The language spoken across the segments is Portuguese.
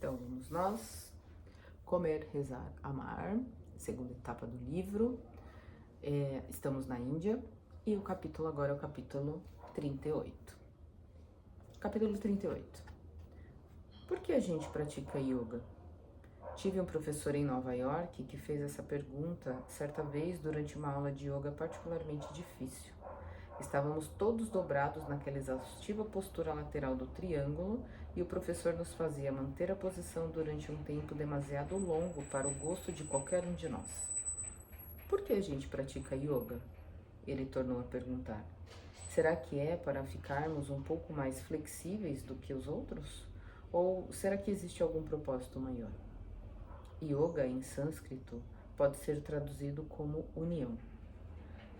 Então, vamos nós. Comer, rezar, amar. Segunda etapa do livro. Estamos na Índia e o capítulo agora é o capítulo 38. Capítulo 38. Por que a gente pratica yoga? Tive um professor em Nova York que fez essa pergunta certa vez durante uma aula de yoga particularmente difícil. Estávamos todos dobrados naquela exaustiva postura lateral do triângulo e o professor nos fazia manter a posição durante um tempo demasiado longo para o gosto de qualquer um de nós. Por que a gente pratica yoga? Ele tornou a perguntar. Será que é para ficarmos um pouco mais flexíveis do que os outros? Ou será que existe algum propósito maior? Yoga, em sânscrito, pode ser traduzido como união.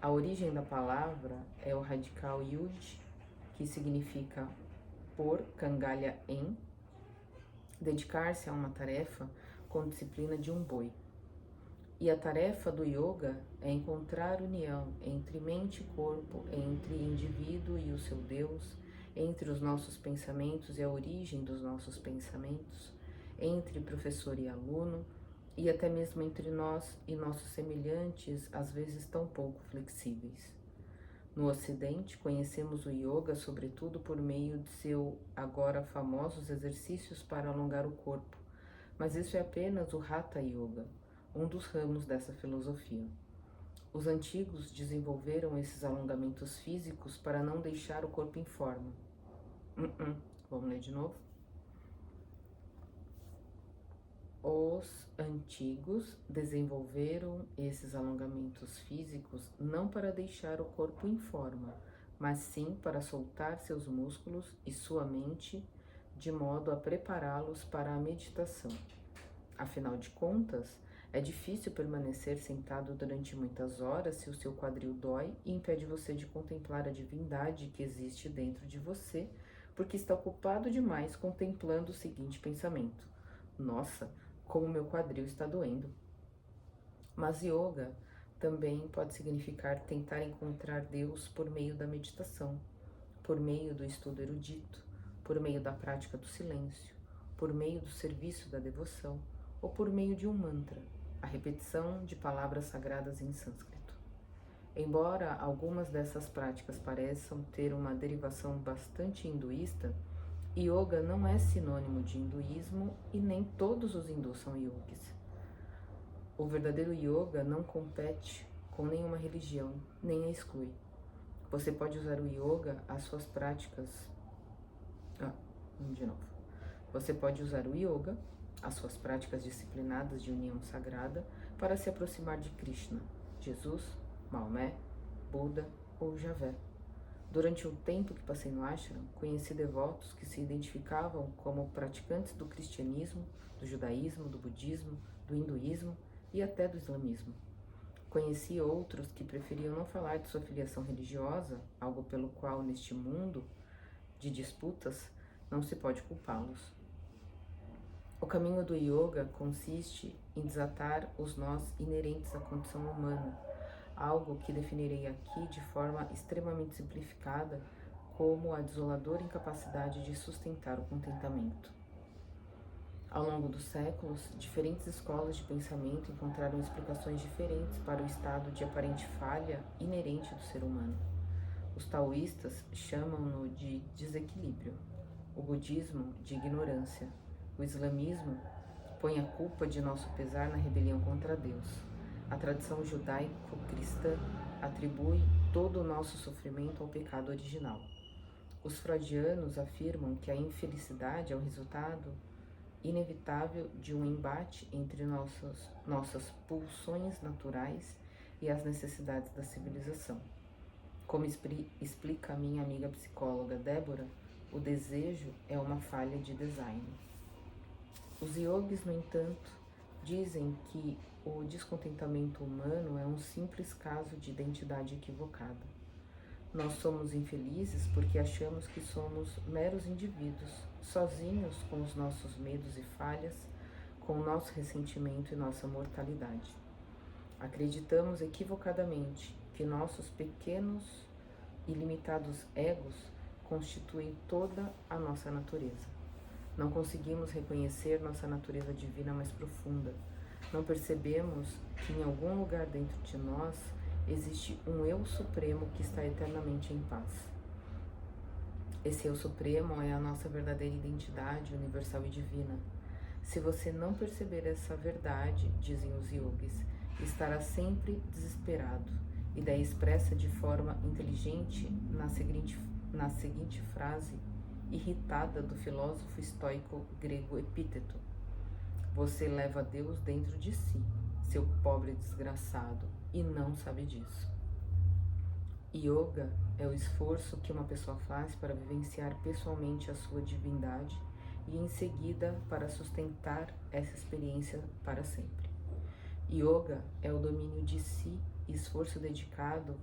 A origem da palavra é o radical yud, que significa por, cangalha em, dedicar-se a uma tarefa com disciplina de um boi. E a tarefa do yoga é encontrar união entre mente e corpo, entre indivíduo e o seu Deus, entre os nossos pensamentos e a origem dos nossos pensamentos, entre professor e aluno, e até mesmo entre nós e nossos semelhantes, às vezes tão pouco flexíveis. No Ocidente, conhecemos o yoga sobretudo por meio de seu agora famosos exercícios para alongar o corpo, mas isso é apenas o Hatha Yoga, um dos ramos dessa filosofia. Os antigos desenvolveram esses alongamentos físicos para não deixar o corpo em forma. Vamos ler de novo? Os antigos desenvolveram esses alongamentos físicos não para deixar o corpo em forma, mas sim para soltar seus músculos e sua mente, de modo a prepará-los para a meditação. Afinal de contas, é difícil permanecer sentado durante muitas horas se o seu quadril dói e impede você de contemplar a divindade que existe dentro de você, porque está ocupado demais contemplando o seguinte pensamento: nossa, como meu quadril está doendo. Mas yoga também pode significar tentar encontrar Deus por meio da meditação, por meio do estudo erudito, por meio da prática do silêncio, por meio do serviço da devoção, ou por meio de um mantra, a repetição de palavras sagradas em sânscrito. Embora algumas dessas práticas pareçam ter uma derivação bastante hinduísta, yoga não é sinônimo de hinduísmo e nem todos os hindus são yogis. O verdadeiro yoga não compete com nenhuma religião, nem a exclui. Você pode usar o yoga às suas práticas. Você pode usar o yoga, as suas práticas disciplinadas de união sagrada, para se aproximar de Krishna, Jesus, Maomé, Buda ou Javé. Durante o tempo que passei no ashram, conheci devotos que se identificavam como praticantes do cristianismo, do judaísmo, do budismo, do hinduísmo e até do islamismo. Conheci outros que preferiam não falar de sua filiação religiosa, algo pelo qual, neste mundo de disputas, não se pode culpá-los. O caminho do yoga consiste em desatar os nós inerentes à condição humana, algo que definirei aqui de forma extremamente simplificada como a desoladora incapacidade de sustentar o contentamento. Ao longo dos séculos, diferentes escolas de pensamento encontraram explicações diferentes para o estado de aparente falha inerente do ser humano. Os taoístas chamam-no de desequilíbrio, o budismo de ignorância, o islamismo põe a culpa de nosso pesar na rebelião contra Deus. A tradição judaico-cristã atribui todo o nosso sofrimento ao pecado original. Os freudianos afirmam que a infelicidade é o resultado inevitável de um embate entre nossas pulsões naturais e as necessidades da civilização. Como explica a minha amiga psicóloga Débora, o desejo é uma falha de design. Os yogis, no entanto, dizem que o descontentamento humano é um simples caso de identidade equivocada. Nós somos infelizes porque achamos que somos meros indivíduos, sozinhos com os nossos medos e falhas, com o nosso ressentimento e nossa mortalidade. Acreditamos equivocadamente que nossos pequenos e limitados egos constituem toda a nossa natureza. Não conseguimos reconhecer nossa natureza divina mais profunda. Não percebemos que em algum lugar dentro de nós existe um Eu Supremo que está eternamente em paz. Esse Eu Supremo é a nossa verdadeira identidade universal e divina. Se você não perceber essa verdade, dizem os yogis, estará sempre desesperado, e daí expressa de forma inteligente na seguinte frase, irritada do filósofo estoico grego Epíteto: você leva Deus dentro de si, seu pobre desgraçado, e não sabe disso. Yoga é o esforço que uma pessoa faz para vivenciar pessoalmente a sua divindade e em seguida para sustentar essa experiência para sempre. Yoga é o domínio de si e esforço dedicado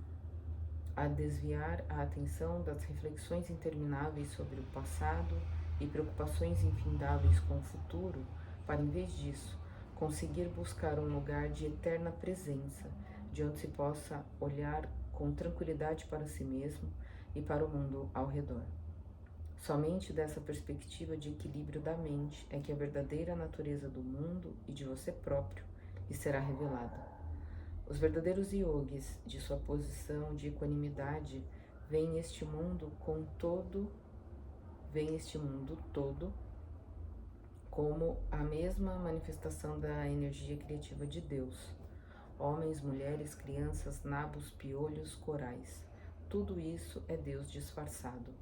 a desviar a atenção das reflexões intermináveis sobre o passado e preocupações infindáveis com o futuro, para, em vez disso, conseguir buscar um lugar de eterna presença, de onde se possa olhar com tranquilidade para si mesmo e para o mundo ao redor. Somente dessa perspectiva de equilíbrio da mente é que a verdadeira natureza do mundo e de você próprio lhe será revelada. Os verdadeiros yogis, de sua posição de equanimidade, veem este mundo todo como a mesma manifestação da energia criativa de Deus. Homens, mulheres, crianças, nabos, piolhos, corais. Tudo isso é Deus disfarçado.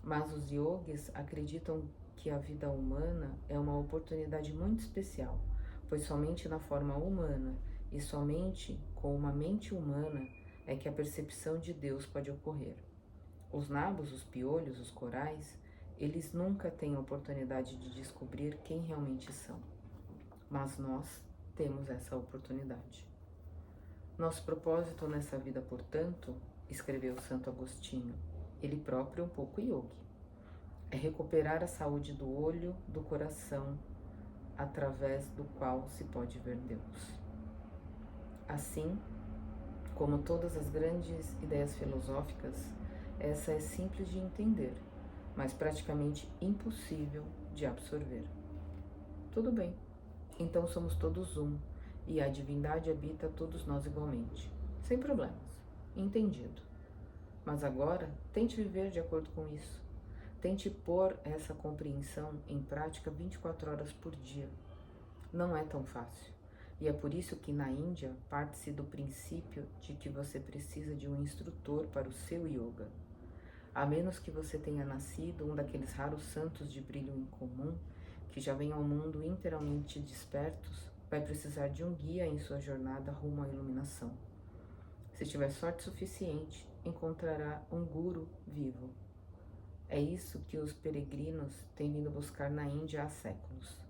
Mas os yogis acreditam que a vida humana é uma oportunidade muito especial, pois somente na forma humana e somente com uma mente humana é que a percepção de Deus pode ocorrer. Os nabos, os piolhos, os corais, eles nunca têm a oportunidade de descobrir quem realmente são. Mas nós temos essa oportunidade. Nosso propósito nessa vida, portanto, escreveu Santo Agostinho, ele próprio um pouco yogi, é recuperar a saúde do olho, do coração, através do qual se pode ver Deus. Assim, como todas as grandes ideias filosóficas, essa é simples de entender, mas praticamente impossível de absorver. Tudo bem, então somos todos um, e a divindade habita todos nós igualmente, sem problemas, entendido. Mas agora, tente viver de acordo com isso. Tente pôr essa compreensão em prática 24 horas por dia. Não é tão fácil. E é por isso que na Índia parte-se do princípio de que você precisa de um instrutor para o seu yoga. A menos que você tenha nascido um daqueles raros santos de brilho incomum, que já vêm ao mundo inteiramente despertos, vai precisar de um guia em sua jornada rumo à iluminação. Se tiver sorte suficiente, encontrará um guru vivo. É isso que os peregrinos têm vindo buscar na Índia há séculos.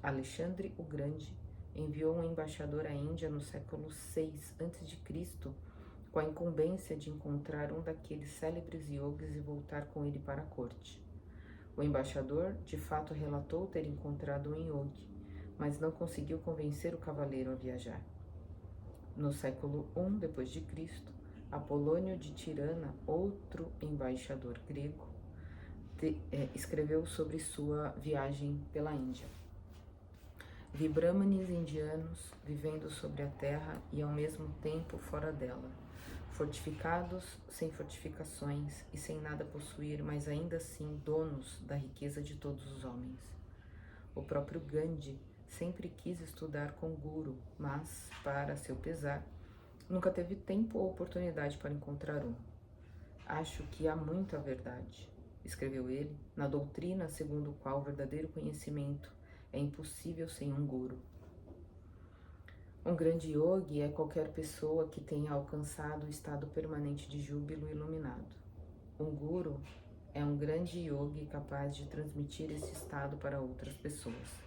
Alexandre o Grande enviou um embaixador à Índia no século VI a.C., com a incumbência de encontrar um daqueles célebres yogis e voltar com ele para a corte. O embaixador, de fato, relatou ter encontrado um yogi, mas não conseguiu convencer o cavaleiro a viajar. No século I d.C., Apolônio de Tirana, outro embaixador grego, escreveu sobre sua viagem pela Índia. Vi brahmanes indianos vivendo sobre a terra e ao mesmo tempo fora dela, fortificados sem fortificações e sem nada possuir, mas ainda assim donos da riqueza de todos os homens. O próprio Gandhi sempre quis estudar com Guru, mas, para seu pesar, nunca teve tempo ou oportunidade para encontrar um. Acho que há muita verdade, escreveu ele, na doutrina segundo a qual o verdadeiro conhecimento é impossível sem um guru. Um grande yogi é qualquer pessoa que tenha alcançado o estado permanente de júbilo iluminado. Um guru é um grande yogi capaz de transmitir esse estado para outras pessoas.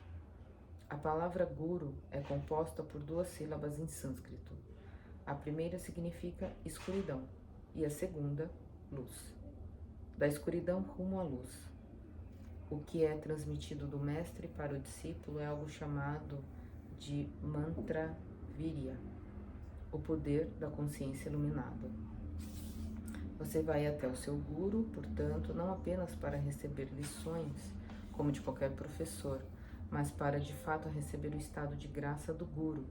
A palavra guru é composta por 2 sílabas em sânscrito. A primeira significa escuridão e a segunda, luz. Da escuridão rumo à luz. O que é transmitido do mestre para o discípulo é algo chamado de mantra virya, o poder da consciência iluminada. Você vai até o seu guru, portanto, não apenas para receber lições como de qualquer professor, mas para de fato receber o estado de graça do Guru.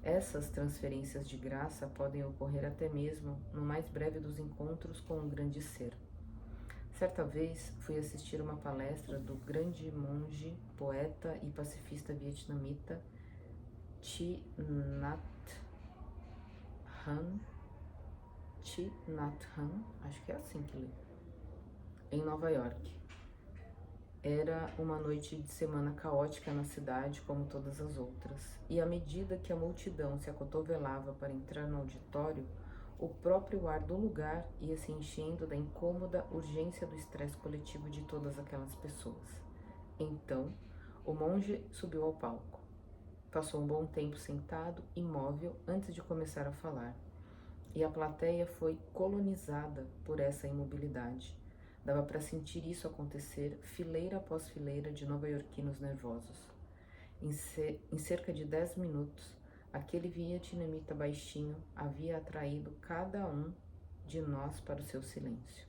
Essas transferências de graça podem ocorrer até mesmo no mais breve dos encontros com um grande ser. Certa vez fui assistir uma palestra do grande monge, poeta e pacifista vietnamita Thich Nhat Hanh, acho que é assim que lê, em Nova York. Era uma noite de semana caótica na cidade, como todas as outras, e à medida que a multidão se acotovelava para entrar no auditório, o próprio ar do lugar ia se enchendo da incômoda urgência do estresse coletivo de todas aquelas pessoas. Então, o monge subiu ao palco. Passou um bom tempo sentado, imóvel, antes de começar a falar, e a plateia foi colonizada por essa imobilidade. Dava para sentir isso acontecer fileira após fileira de nova-iorquinos nervosos. Em cerca de 10 minutos, aquele vietnamita baixinho havia atraído cada um de nós para o seu silêncio.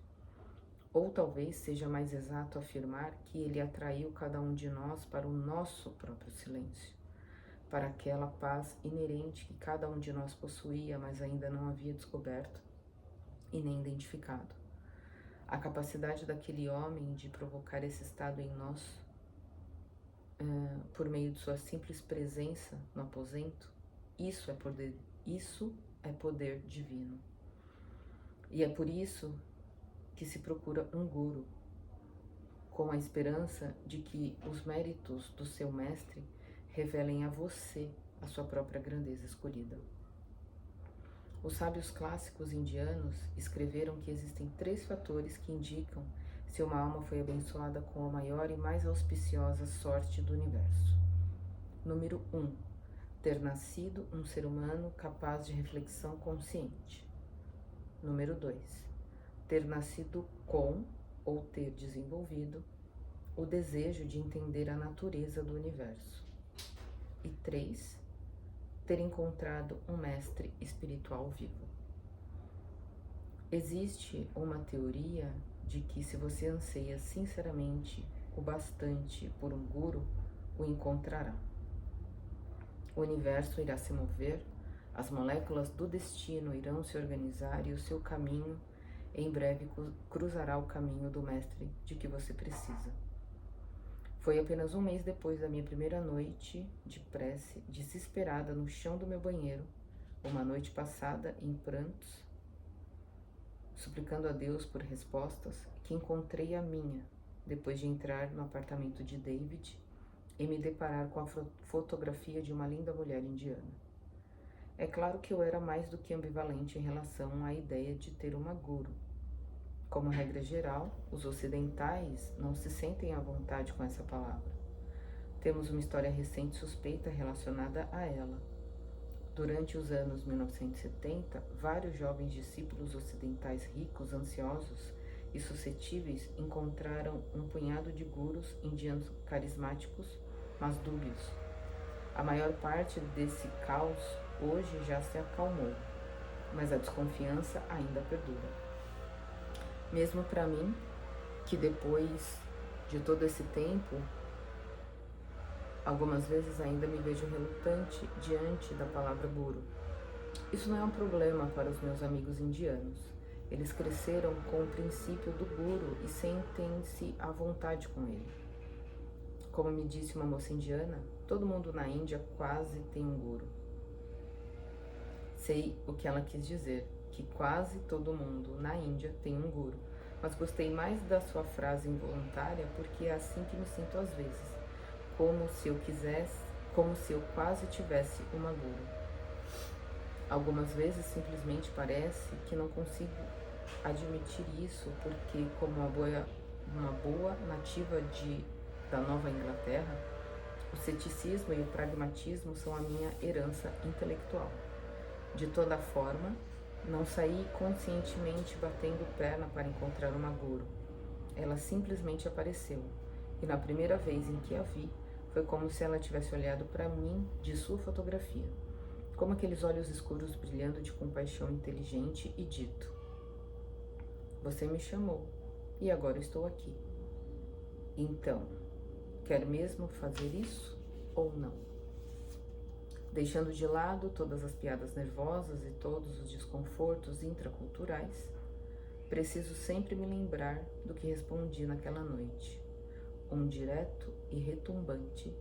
Ou talvez seja mais exato afirmar que ele atraiu cada um de nós para o nosso próprio silêncio, para aquela paz inerente que cada um de nós possuía, mas ainda não havia descoberto e nem identificado. A capacidade daquele homem de provocar esse estado em nós, por meio de sua simples presença no aposento, isso é poder divino. E é por isso que se procura um guru, com a esperança de que os méritos do seu mestre revelem a você a sua própria grandeza escolhida. Os sábios clássicos indianos escreveram que existem 3 fatores que indicam se uma alma foi abençoada com a maior e mais auspiciosa sorte do universo. Número 1. Ter nascido um ser humano capaz de reflexão consciente. Número 2. Ter nascido com, ou ter desenvolvido, o desejo de entender a natureza do universo. E 3. Ter encontrado um mestre espiritual vivo. Existe uma teoria de que se você anseia sinceramente o bastante por um guru, o encontrará. O universo irá se mover, as moléculas do destino irão se organizar e o seu caminho em breve cruzará o caminho do mestre de que você precisa. Foi apenas um mês depois da minha primeira noite de prece, desesperada no chão do meu banheiro, uma noite passada em prantos, suplicando a Deus por respostas, que encontrei a minha, depois de entrar no apartamento de David e me deparar com a fotografia de uma linda mulher indiana. É claro que eu era mais do que ambivalente em relação à ideia de ter uma guru. Como regra geral, os ocidentais não se sentem à vontade com essa palavra. Temos uma história recente suspeita relacionada a ela. Durante os anos 1970, vários jovens discípulos ocidentais ricos, ansiosos e suscetíveis encontraram um punhado de gurus indianos carismáticos, mas dúbios. A maior parte desse caos hoje já se acalmou, mas a desconfiança ainda perdura. Mesmo para mim, que depois de todo esse tempo, algumas vezes ainda me vejo relutante diante da palavra guru. Isso não é um problema para os meus amigos indianos. Eles cresceram com o princípio do guru e sentem-se à vontade com ele. Como me disse uma moça indiana, todo mundo na Índia quase tem um guru. Sei o que ela quis dizer, que quase todo mundo na Índia tem um guru, mas gostei mais da sua frase involuntária porque é assim que me sinto às vezes, como se eu quase tivesse uma guru. Algumas vezes simplesmente parece que não consigo admitir isso porque, como uma boa nativa da Nova Inglaterra, o ceticismo e o pragmatismo são a minha herança intelectual. De toda forma, não saí conscientemente batendo perna para encontrar uma guru. Ela simplesmente apareceu, e na primeira vez em que a vi, foi como se ela tivesse olhado para mim de sua fotografia, como aqueles olhos escuros brilhando de compaixão inteligente e dito: "Você me chamou, e agora estou aqui." Então, Quer mesmo fazer isso ou não? Deixando de lado todas as piadas nervosas e todos os desconfortos intraculturais, preciso sempre me lembrar do que respondi naquela noite. Um direto e retumbante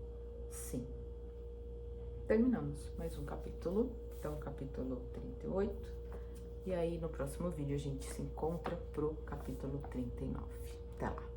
sim. Terminamos mais um capítulo, então capítulo 38. E aí no próximo vídeo a gente se encontra pro capítulo 39. Até lá!